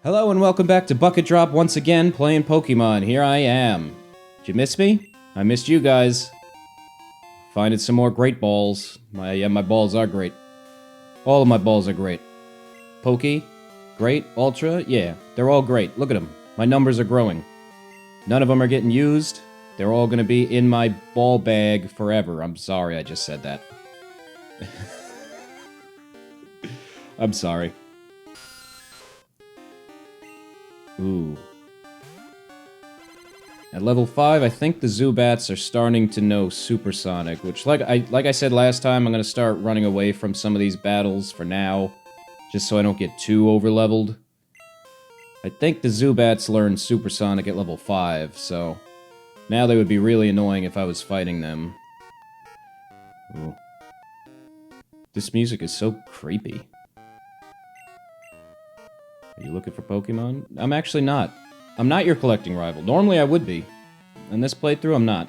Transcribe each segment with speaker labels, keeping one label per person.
Speaker 1: Hello and welcome back to Bucket Drop once again, playing Pokemon. Here I am. Did you miss me? I missed you guys. Finding some more great balls. My balls are great. All of my balls are great. Pokey, great, Ultra, yeah, they're all great. Look at them. My numbers are growing. None of them are getting used. They're all gonna be in my ball bag forever. I'm sorry I just said that. I'm sorry. Ooh. At level 5, I think the Zubats are starting to know Supersonic, which, like I said last time, I'm gonna start running away from some of these battles for now, just so I don't get too overleveled. I think the Zubats learned Supersonic at level 5, so now they would be really annoying if I was fighting them. Ooh. This music is so creepy. Are you looking for Pokemon? I'm actually not. I'm not your collecting rival. Normally I would be. In this playthrough, I'm not.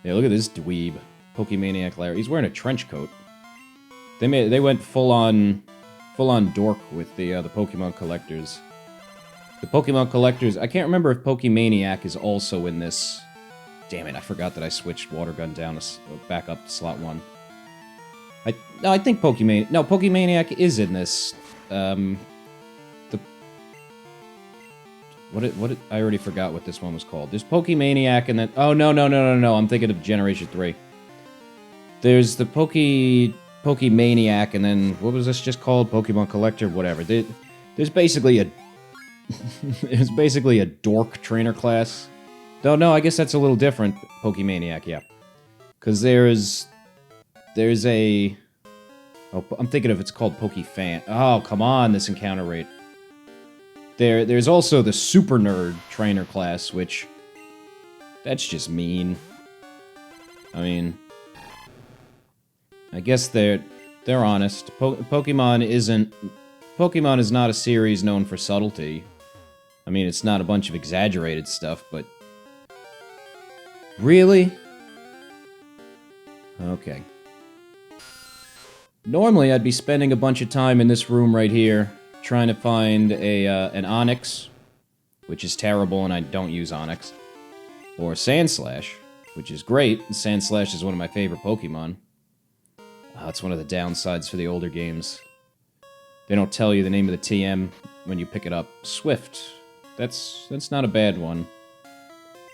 Speaker 1: Yeah, look at this dweeb. Pokemaniac Larry. He's wearing a trench coat. They went full on dork with the Pokemon collectors. The Pokemon collectors, I can't remember if Pokemaniac is also in this. Damn it, I forgot that I switched Water Gun down back up to slot 1. I think Pokemaniac is in this. I already forgot what this one was called. There's Pokemaniac and then... Oh, no, I'm thinking of Generation 3. There's the Pokemaniac and then... What was this just called? Pokemon Collector? Whatever. There's basically a... There's basically a dork trainer class. No, I guess that's a little different. Pokemaniac, yeah. Because there's a... Oh, I'm thinking of it's called Pokefan. Oh, come on, this encounter rate. There's also the Super Nerd trainer class, which... That's just mean. I mean... I guess they're honest. Pokemon is not a series known for subtlety. I mean, it's not a bunch of exaggerated stuff, but... Really? Okay. Normally, I'd be spending a bunch of time in this room right here, trying to find an Onix, which is terrible and I don't use Onix, or Sandslash, which is great. Sandslash is one of my favorite Pokemon. Oh, it's one of the downsides for the older games. They don't tell you the name of the TM when you pick it up. Swift. That's not a bad one.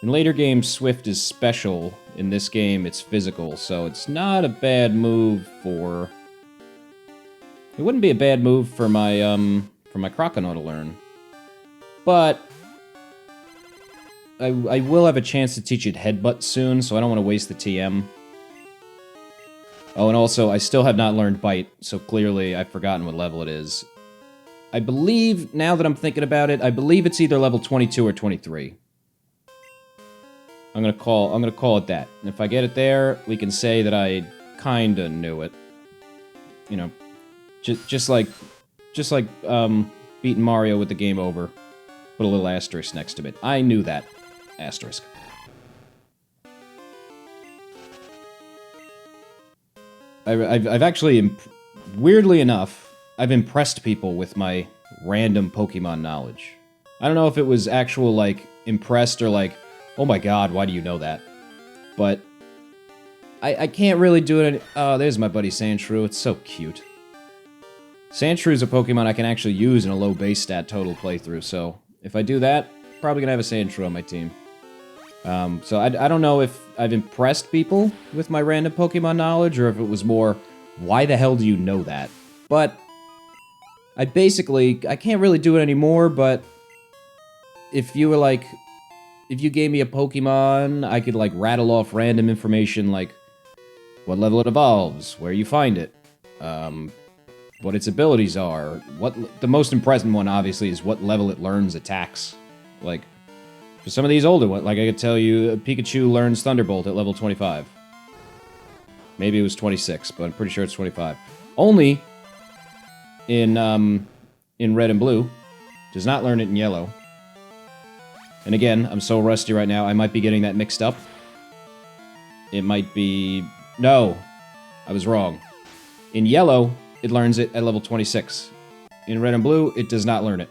Speaker 1: In later games, Swift is special. In this game, it's physical, so it's not a bad move for... It wouldn't be a bad move for my Croconaw to learn. But I will have a chance to teach it Headbutt soon, so I don't want to waste the TM. Oh, and also, I still have not learned Bite, so clearly I've forgotten what level it is. I believe, now that I'm thinking about it, I believe it's either level 22 or 23. I'm gonna call it that. And if I get it there, we can say that I kinda knew it. You know, just like beating Mario with the game over. Put a little asterisk next to it. I knew that. Asterisk. I've actually, weirdly enough, I've impressed people with my random Pokemon knowledge. I don't know if it was actual, like, impressed or like, oh my god, why do you know that? But I can't really do it. Oh, there's my buddy Sandshrew. It's so cute. Sandshrew is a Pokemon I can actually use in a low base stat total playthrough, so if I do that, probably gonna have a Sandshrew on my team. So I don't know if I've impressed people with my random Pokemon knowledge, or if it was more, why the hell do you know that? But I can't really do it anymore, but if you were like, if you gave me a Pokemon, I could like rattle off random information like what level it evolves, where you find it, what its abilities are. The most impressive one, obviously, is what level it learns attacks. Like, for some of these older ones, like I could tell you, Pikachu learns Thunderbolt at level 25. Maybe it was 26, but I'm pretty sure it's 25. Only in Red and Blue. Does not learn it in Yellow. And again, I'm so rusty right now, I might be getting that mixed up. It might be... No! I was wrong. In Yellow, it learns it at level 26. in red and blue, it does not learn it.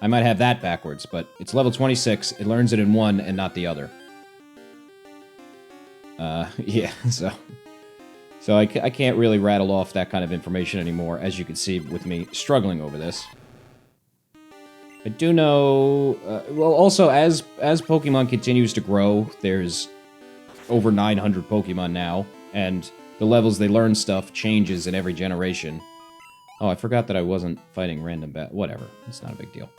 Speaker 1: I might have that backwards, but it's level 26. It learns it in one and not the other. Yeah, so I can't really rattle off that kind of information anymore, as you can see with me struggling over this. I do know... well, also, as Pokemon continues to grow, there's over 900 Pokemon now, and the levels they learn stuff changes in every generation. Oh, I forgot that I wasn't fighting random whatever, it's not a big deal.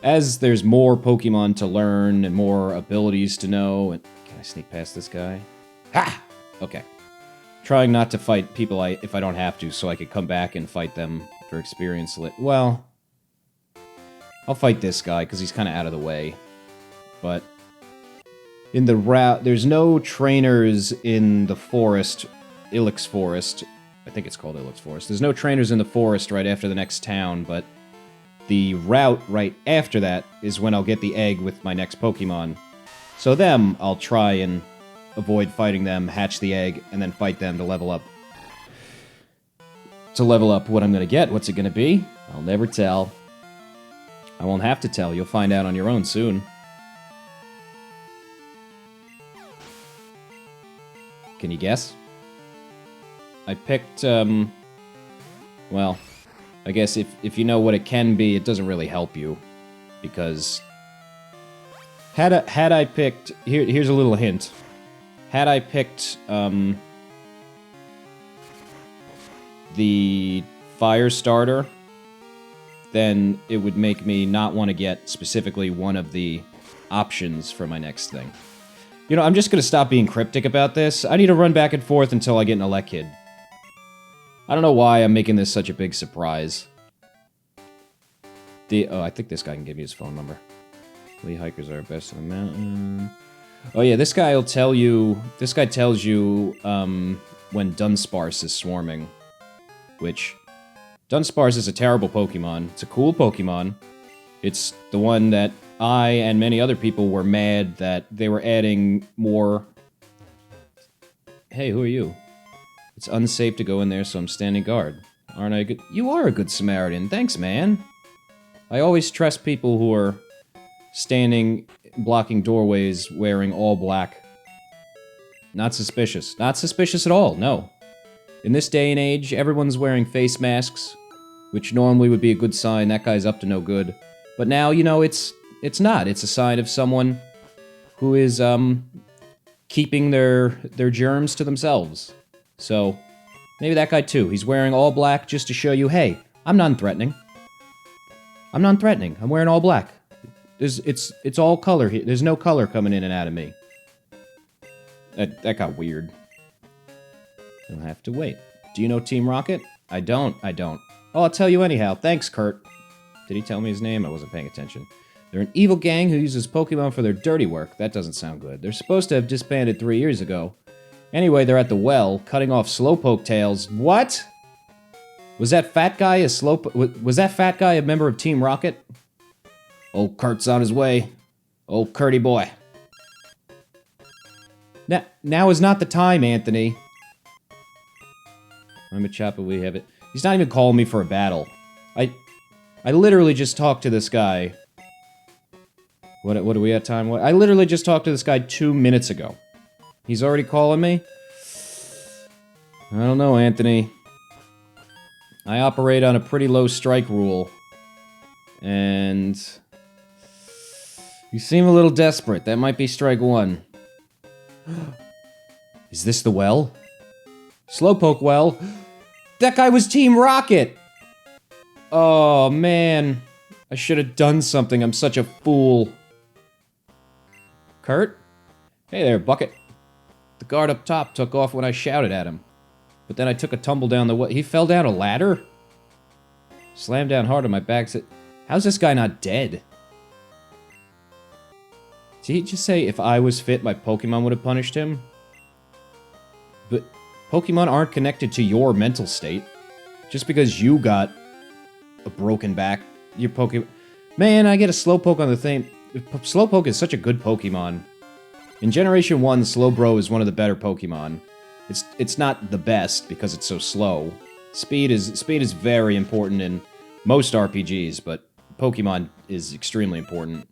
Speaker 1: As there's more Pokemon to learn and more abilities to know... And can I sneak past this guy? Ha! Okay. Trying not to fight people if I don't have to, so I could come back and fight them for experience. Well, I'll fight this guy, because he's kind of out of the way. But in the route... There's no trainers in the forest, Ilex Forest. I think it's called Ilex Forest. There's no trainers in the forest right after the next town, but... The route right after that is when I'll get the egg with my next Pokemon. So them, I'll try and avoid fighting them, hatch the egg, and then fight them to level up. To level up what I'm gonna get. What's it gonna be? I'll never tell. I won't have to tell. You'll find out on your own soon. Can you guess? I picked, well... I guess if you know what it can be, it doesn't really help you, because had I picked here's a little hint. Had I picked the fire starter, then it would make me not want to get specifically one of the options for my next thing. You know, I'm just gonna stop being cryptic about this. I need to run back and forth until I get an Elekid. I don't know why I'm making this such a big surprise. Oh, I think this guy can give you his phone number. Lee hikers are best in the mountain. Oh yeah, this guy will tell you... This guy tells you, when Dunsparce is swarming. Which... Dunsparce is a terrible Pokemon. It's a cool Pokemon. It's the one that I and many other people were mad that they were adding more... Hey, who are you? It's unsafe to go in there, so I'm standing guard. Aren't I good? You are a good Samaritan. Thanks, man. I always trust people who are standing, blocking doorways, wearing all black. Not suspicious. Not suspicious at all, no. In this day and age, everyone's wearing face masks, which normally would be a good sign. That guy's up to no good. But now, you know, it's not. It's a sign of someone who is, keeping their germs to themselves. So, maybe that guy too. He's wearing all black just to show you, hey, I'm non-threatening. I'm non-threatening. I'm wearing all black. It's all color here. There's no color coming in and out of me. That got weird. You'll have to wait. Do you know Team Rocket? I don't. Oh, I'll tell you anyhow. Thanks, Kurt. Did he tell me his name? I wasn't paying attention. They're an evil gang who uses Pokemon for their dirty work. That doesn't sound good. They're supposed to have disbanded 3 years ago. Anyway, they're at the well, cutting off Slowpoke tails. What? Was that fat guy a Was that fat guy a member of Team Rocket? Old Kurt's on his way. Old Kurty boy. Now is not the time, Anthony. I'm a Cheapo, we have it. He's not even calling me for a battle. I literally just talked to this guy. What do we have time? I literally just talked to this guy 2 minutes ago. He's already calling me? I don't know, Anthony. I operate on a pretty low strike rule. And... you seem a little desperate. That might be strike one. Is this the well? Slowpoke well? That guy was Team Rocket! Oh, man. I should have done something. I'm such a fool. Kurt? Hey there, Bucket. The guard up top took off when I shouted at him. But then I took a tumble down the way. He fell down a ladder? Slammed down hard on my back. How's this guy not dead? Did he just say if I was fit, my Pokemon would have punished him? But Pokemon aren't connected to your mental state. Just because you got a broken back, your Pokemon... Man, I get a Slowpoke on the thing. Slowpoke is such a good Pokemon. In Generation 1, Slowbro is one of the better Pokemon. It's not the best because it's so slow, Speed is very important in most RPGs, but Pokemon is extremely important.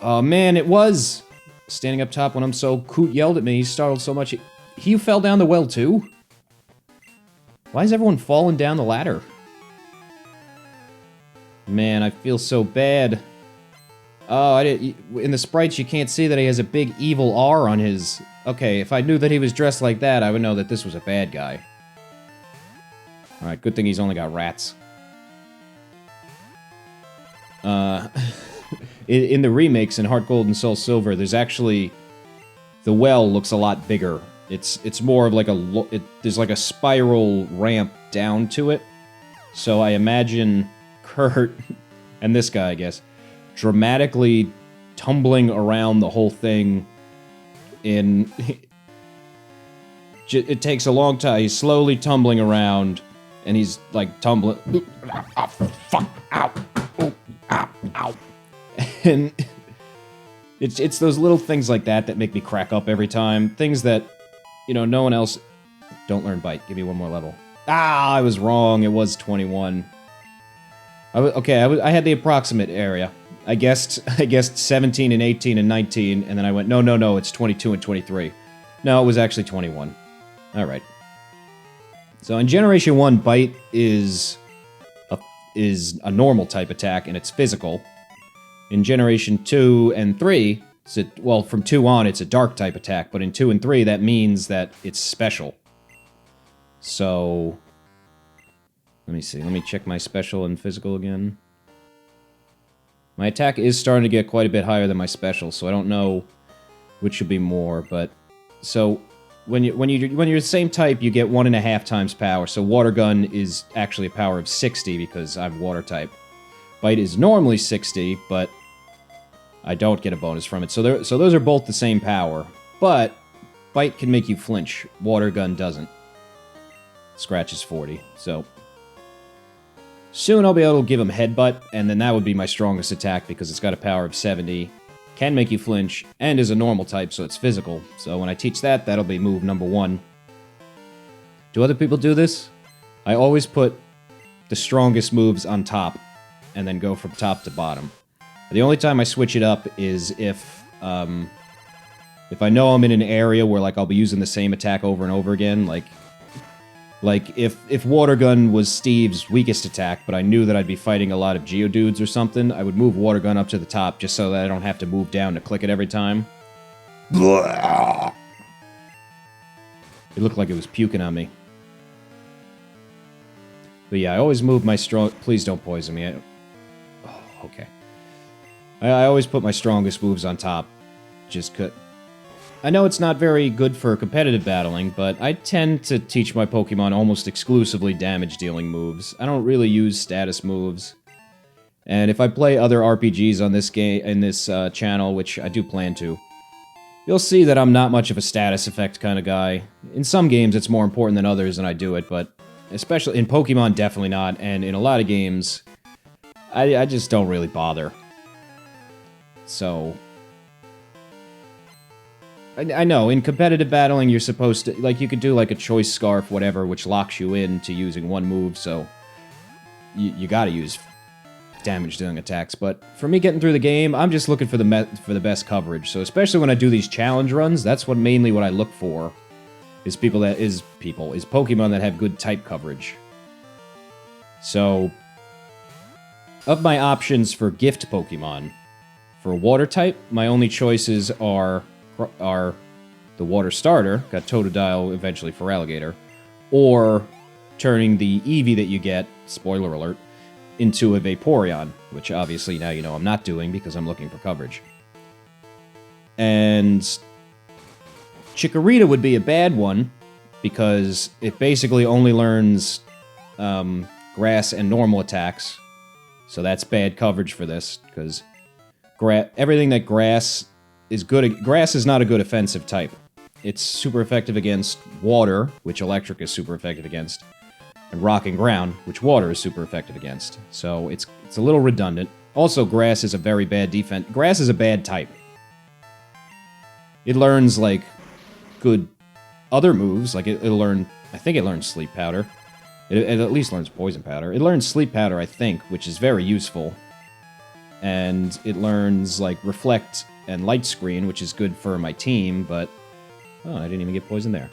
Speaker 1: Oh man, it was! Standing up top when I'm so Coot yelled at me, he startled so much. He fell down the well too? Why is everyone falling down the ladder? Man, I feel so bad. Oh, in the sprites you can't see that he has a big evil R on his... Okay, if I knew that he was dressed like that, I would know that this was a bad guy. Alright, good thing he's only got rats. In the remakes, in Heart Gold and Soul Silver, there's actually... The well looks a lot bigger. It's more of like there's like a spiral ramp down to it. So I imagine Kurt, and this guy, I guess, dramatically tumbling around the whole thing in... It takes a long time. He's slowly tumbling around, and he's like tumbling... Oh, fuck! Ow! Oh, ow! Ow! And it's those little things like that that make me crack up every time. Things that, you know, no one else... Don't learn Bite. Give me one more level. Ah, I was wrong. It was 21. I had the approximate area. I guessed 17 and 18 and 19, and then I went, no, it's 22 and 23. No, it was actually 21. Alright. So in Generation 1, Bite is a normal type attack, and it's physical. In Generation 2 and 3, from 2 on, it's a dark type attack, but in 2 and 3, that means that it's special. So... Let me see. Let me check my special and physical again. My attack is starting to get quite a bit higher than my special, so I don't know which should be more, but... So, when you're the same type, you get 1.5 times power, so Water Gun is actually a power of 60 because I'm Water type. Bite is normally 60, but I don't get a bonus from it, so those are both the same power. But, Bite can make you flinch, Water Gun doesn't. Scratch is 40, so... Soon I'll be able to give him Headbutt, and then that would be my strongest attack because it's got a power of 70, can make you flinch, and is a normal type, so it's physical. So when I teach that, that'll be move number 1. Do other people do this? I always put the strongest moves on top, and then go from top to bottom. The only time I switch it up is if I know I'm in an area where like I'll be using the same attack over and over again, like if Water Gun was Steve's weakest attack, but I knew that I'd be fighting a lot of Geodudes or something, I would move Water Gun up to the top just so that I don't have to move down to click it every time. It looked like it was puking on me. But yeah, I always move my strong... Please don't poison me. Oh, okay. I always put my strongest moves on top. Just cut... I know it's not very good for competitive battling, but I tend to teach my Pokemon almost exclusively damage-dealing moves. I don't really use status moves. And if I play other RPGs on this game, in this channel, which I do plan to, you'll see that I'm not much of a status effect kind of guy. In some games it's more important than others and I do it, but especially in Pokemon, definitely not, and in a lot of games, I just don't really bother. So... I know, in competitive battling, you're supposed to... Like, you could do, like, a Choice Scarf, whatever, which locks you in to using one move, so... You gotta use damage-dealing attacks, but for me getting through the game, I'm just looking for the best coverage, so especially when I do these challenge runs, that's mainly what I look for, is Pokemon that have good type coverage. So... Of my options for gift Pokemon, for Water type, my only choices are the Water Starter, got Totodile eventually for Alligator, or turning the Eevee that you get, spoiler alert, into a Vaporeon, which obviously now you know I'm not doing because I'm looking for coverage. And Chikorita would be a bad one, because it basically only learns grass and normal attacks, so that's bad coverage for this, because everything that grass is good. Grass is not a good offensive type. It's super effective against water, which electric is super effective against, and rock and ground, which water is super effective against. So it's a little redundant. Also, grass is a very bad defense. Grass is a bad type. It learns like good other moves, like it'll learn. I think it learns Sleep Powder. It at least learns poison powder. It learns sleep powder, I think, which is very useful. And it learns, like, reflect and light screen, which is good for my team, but... Oh, I didn't even get poison there.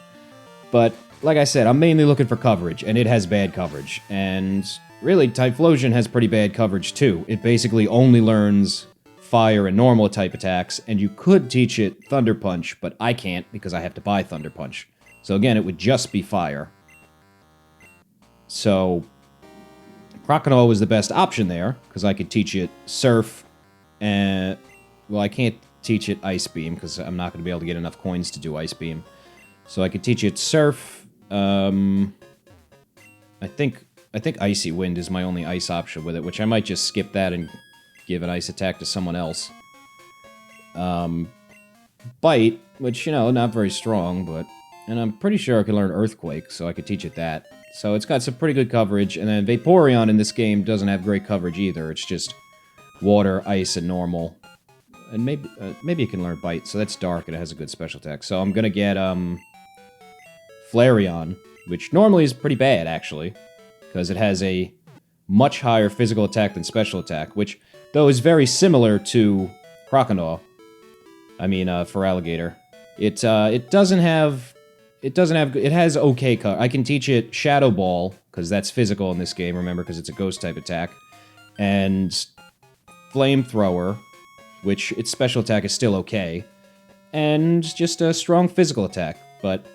Speaker 1: But, like I said, I'm mainly looking for coverage, and it has bad coverage. And, really, Typhlosion has pretty bad coverage, too. It basically only learns fire and normal type attacks, and you could teach it Thunder Punch, but I can't, because I have to buy Thunder Punch. So again, it would just be fire. So... Crocodile was the best option there, because I could teach it Surf, and... Well, I can't teach it Ice Beam, because I'm not going to be able to get enough coins to do Ice Beam. So I could teach it Surf, I think Icy Wind is my only ice option with it, which I might just skip that and give an ice attack to someone else. Bite, which, you know, not very strong, but... And I'm pretty sure I can learn Earthquake, so I could teach it that. So it's got some pretty good coverage, and then Vaporeon in this game doesn't have great coverage either. It's just water, ice, and normal. And maybe it can learn Bite, so that's dark and it has a good special attack. So I'm gonna get, Flareon, which normally is pretty bad, actually, because it has a much higher physical attack than special attack, which, though, is very similar to Crocodile. I mean, for Alligator. It has okay cover. I can teach it Shadow Ball, because that's physical in this game, remember, because it's a ghost-type attack. And Flamethrower, which its special attack is still okay. And just a strong physical attack. But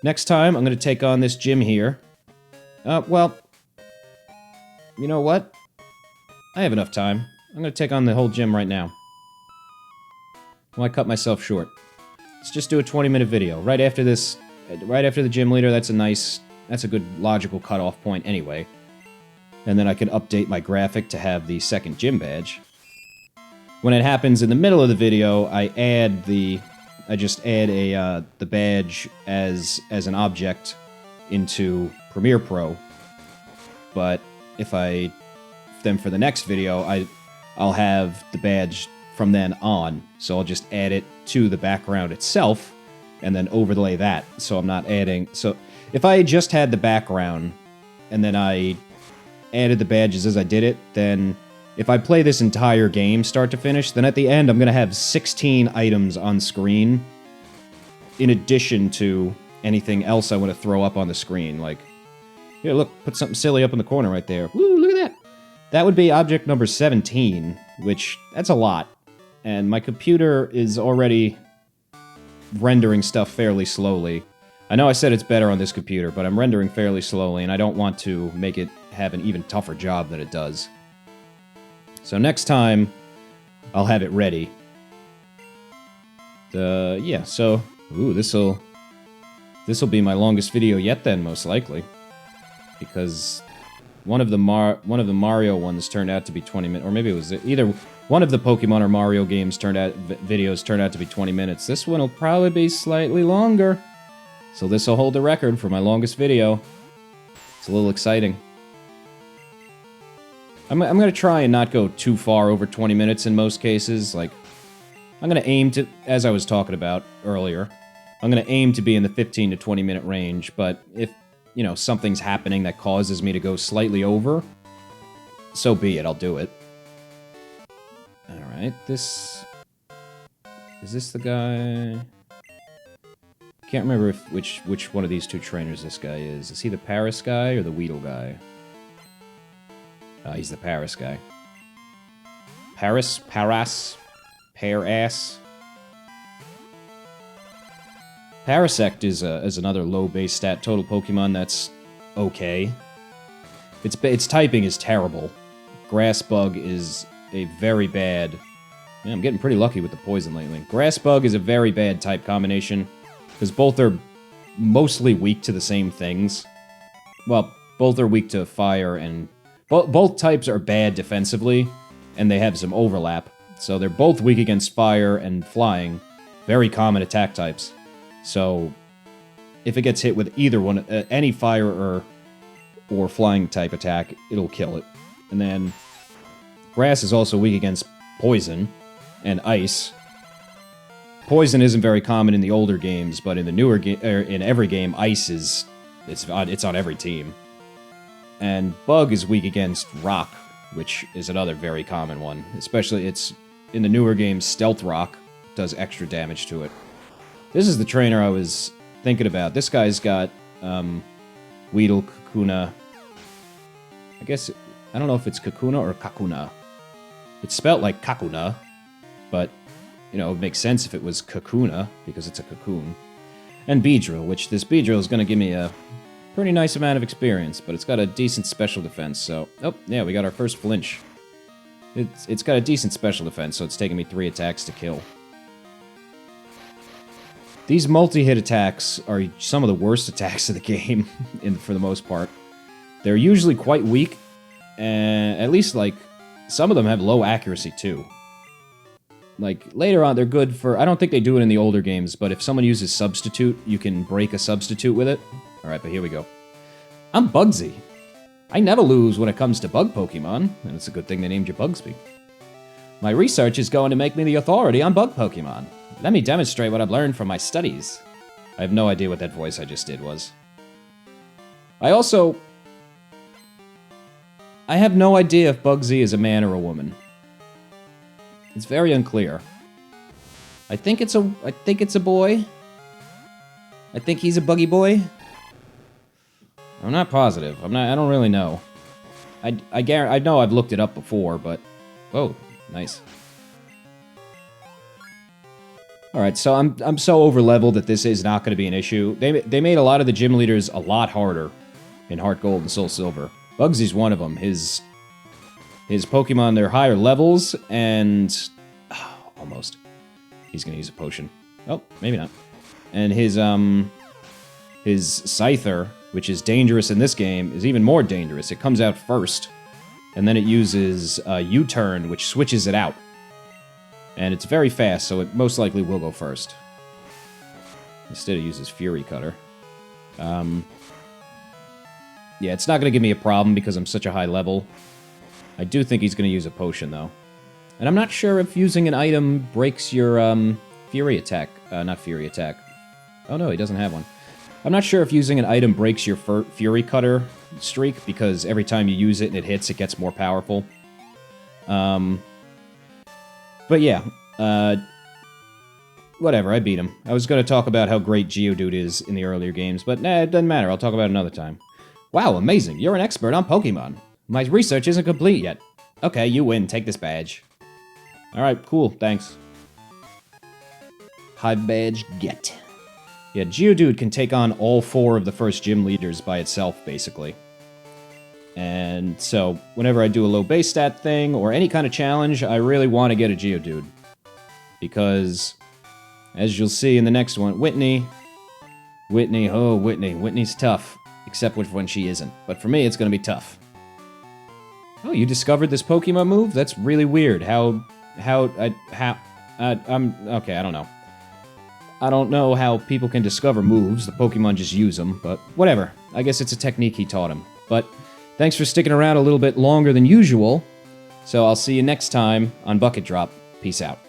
Speaker 1: next time, I'm going to take on this gym here. Well, you know what? I have enough time. I'm going to take on the whole gym right now. Well, I cut myself short. Let's just do a 20-minute video. Right after this, right after the gym leader, that's a good logical cutoff point anyway. And then I can update my graphic to have the second gym badge. When it happens in the middle of the video, I just add the badge as an object into Premiere Pro. But then for the next video, I'll have the badge from then on, so I'll just add it to the background itself, and then overlay that, so I'm not adding... So, if I just had the background, and then I added the badges as I did it, then if I play this entire game, start to finish, then at the end I'm gonna have 16 items on screen, in addition to anything else I want to throw up on the screen, like... Here, look, put something silly up in the corner right there. Woo, look at that! That would be object number 17, which, that's a lot. And my computer is already rendering stuff fairly slowly. I know I said it's better on this computer, but I'm rendering fairly slowly, and I don't want to make it have an even tougher job than it does. So next time, I'll have it ready. Yeah, so... Ooh, this'll be my longest video yet then, most likely. Because one of the Mario ones turned out to be 20 minutes, or maybe it was either... One of the Pokemon or Mario games videos turned out to be 20 minutes. This one will probably be slightly longer. So this will hold the record for my longest video. It's a little exciting. I'm going to try and not go too far over 20 minutes in most cases. Like, I'm going to aim to, as I was talking about earlier, I'm going to aim to be in the 15 to 20 minute range. But if, you know, something's happening that causes me to go slightly over, so be it, I'll do it. Alright, is this the guy? Can't remember which one of these two trainers this guy is. Is he the Paris guy or the Weedle guy? He's the Paris guy. Paris? Paras? Pear-ass? Parasect is another low base stat total Pokemon that's okay. Its typing is terrible. Grass Bug is a very bad... Yeah, I'm getting pretty lucky with the poison lately. Grass Bug is a very bad type combination, because both are mostly weak to the same things. Well, both are weak to fire, and... Both types are bad defensively, and they have some overlap. So they're both weak against fire and flying. Very common attack types. So, if it gets hit with either one, any fire or flying type attack, it'll kill it. And then... Grass is also weak against poison and ice. Poison isn't very common in the older games, but in the newer in every game, ice is it's on every team. And Bug is weak against Rock, which is another very common one. Especially, it's in the newer games, Stealth Rock does extra damage to it. This is the trainer I was thinking about. This guy's got Weedle, Kakuna. I guess, I don't know if it's Kakuna or Kakuna. It's spelt like Kakuna, but, you know, it makes sense if it was Kakuna, because it's a cocoon. And Beedrill, which this Beedrill is going to give me a pretty nice amount of experience, but it's got a decent special defense, so... Oh, yeah, we got our first flinch. It's got a decent special defense, so it's taking me 3 attacks to kill. These multi-hit attacks are some of the worst attacks of the game, for the most part. They're usually quite weak, and at least, like, some of them have low accuracy, too. Like, later on, they're good for... I don't think they do it in the older games, but if someone uses Substitute, you can break a Substitute with it. Alright, but here we go. I'm Bugsy. I never lose when it comes to bug Pokemon, and it's a good thing they named you Bugsby. My research is going to make me the authority on bug Pokemon. Let me demonstrate what I've learned from my studies. I have no idea what that voice I just did was. I have no idea if Bugsy is a man or a woman. It's very unclear. I think it's a boy. I think he's a buggy boy. I'm not positive. I don't really know. I know I've looked it up before, but... Whoa, nice. Alright, so I'm so over-leveled that this is not going to be an issue. They made a lot of the gym leaders a lot harder in Heart Gold and Soul Silver. Bugsy's one of them. His Pokemon, they're higher levels, and... almost. He's going to use a potion. Oh, maybe not. And his Scyther, which is dangerous in this game, is even more dangerous. It comes out first, and then it uses U-turn, which switches it out. And it's very fast, so it most likely will go first. Instead it uses Fury Cutter. Yeah, it's not going to give me a problem because I'm such a high level. I do think he's going to use a potion, though. And I'm not sure if using an item breaks your Fury attack. Not Fury attack. Oh no, he doesn't have one. I'm not sure if using an item breaks your Fury Cutter streak, because every time you use it and it hits, it gets more powerful. But yeah, whatever, I beat him. I was going to talk about how great Geodude is in the earlier games, but nah, it doesn't matter. I'll talk about it another time. Wow, amazing. You're an expert on Pokemon. My research isn't complete yet. Okay, you win. Take this badge. Alright, cool. Thanks. Hive badge, get. Yeah, Geodude can take on all 4 of the first gym leaders by itself, basically. And so, whenever I do a low base stat thing, or any kind of challenge, I really want to get a Geodude. Because, as you'll see in the next one, Whitney, Whitney's tough. Except when she isn't. But for me, it's going to be tough. Oh, you discovered this Pokemon move? That's really weird. Okay, I don't know. I don't know how people can discover moves. The Pokemon just use them, but whatever. I guess it's a technique he taught him. But thanks for sticking around a little bit longer than usual. So I'll see you next time on Bucket Drop. Peace out.